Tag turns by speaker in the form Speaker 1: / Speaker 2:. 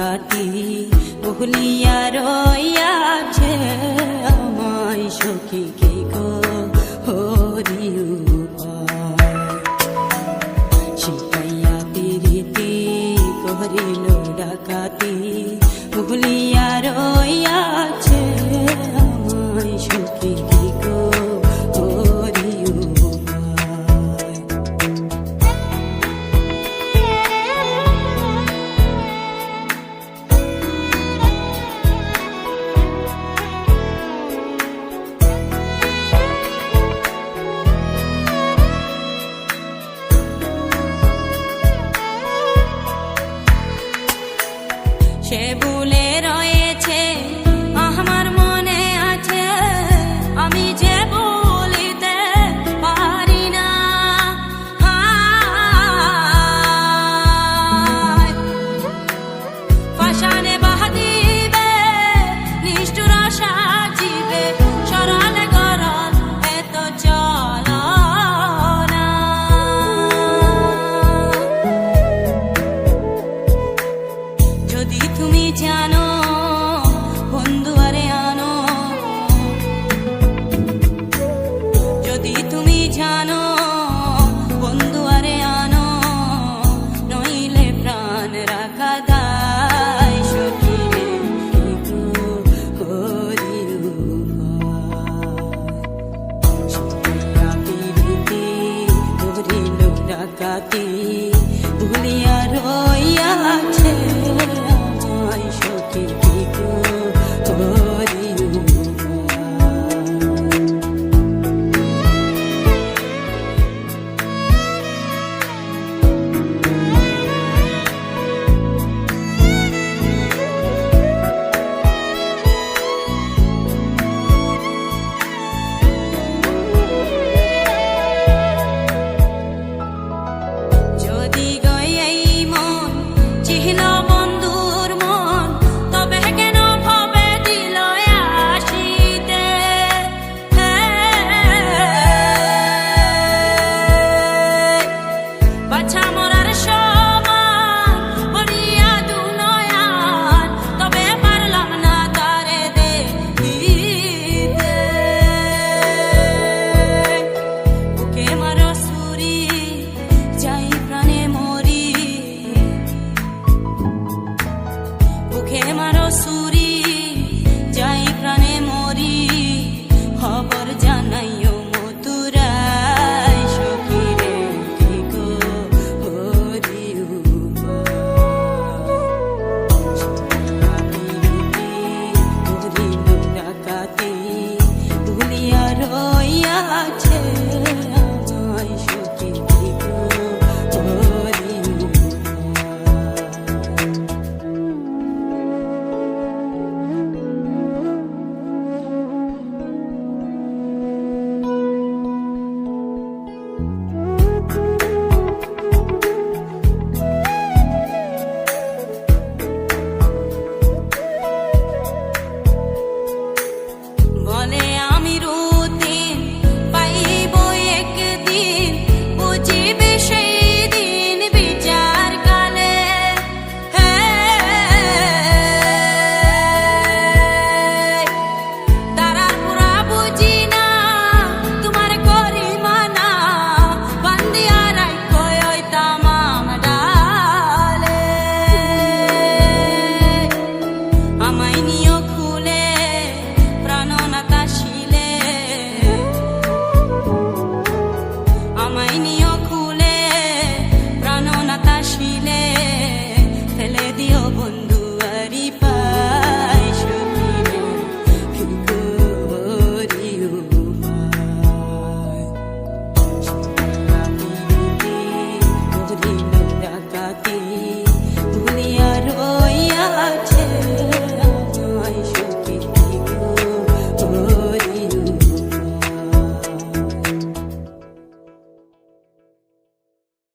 Speaker 1: ডাকাতি ভুলিয়া রইয়াছে আমায় সখী কে গো হরি শিখাইয়া পিরিতি করিল ডাকাতি ভুলিয়া রইয়াছে আমায় সখী কে গো হরি সে ভুলে রয়েছে আমার মনে আছে আমি যে বলিতে পারি না পাষাণে বাঁধিবে নিষ্ঠুর সাজিবে সরল গরল এত চলো না যদি তুমি জানো বন্ধু আরে আনো যদি তুমি জানো বন্ধু আরে আনো নইলে প্রাণ রাখা দায় সখী রে হরি শিখাইয়া পিরিতি করিল ডাকাতি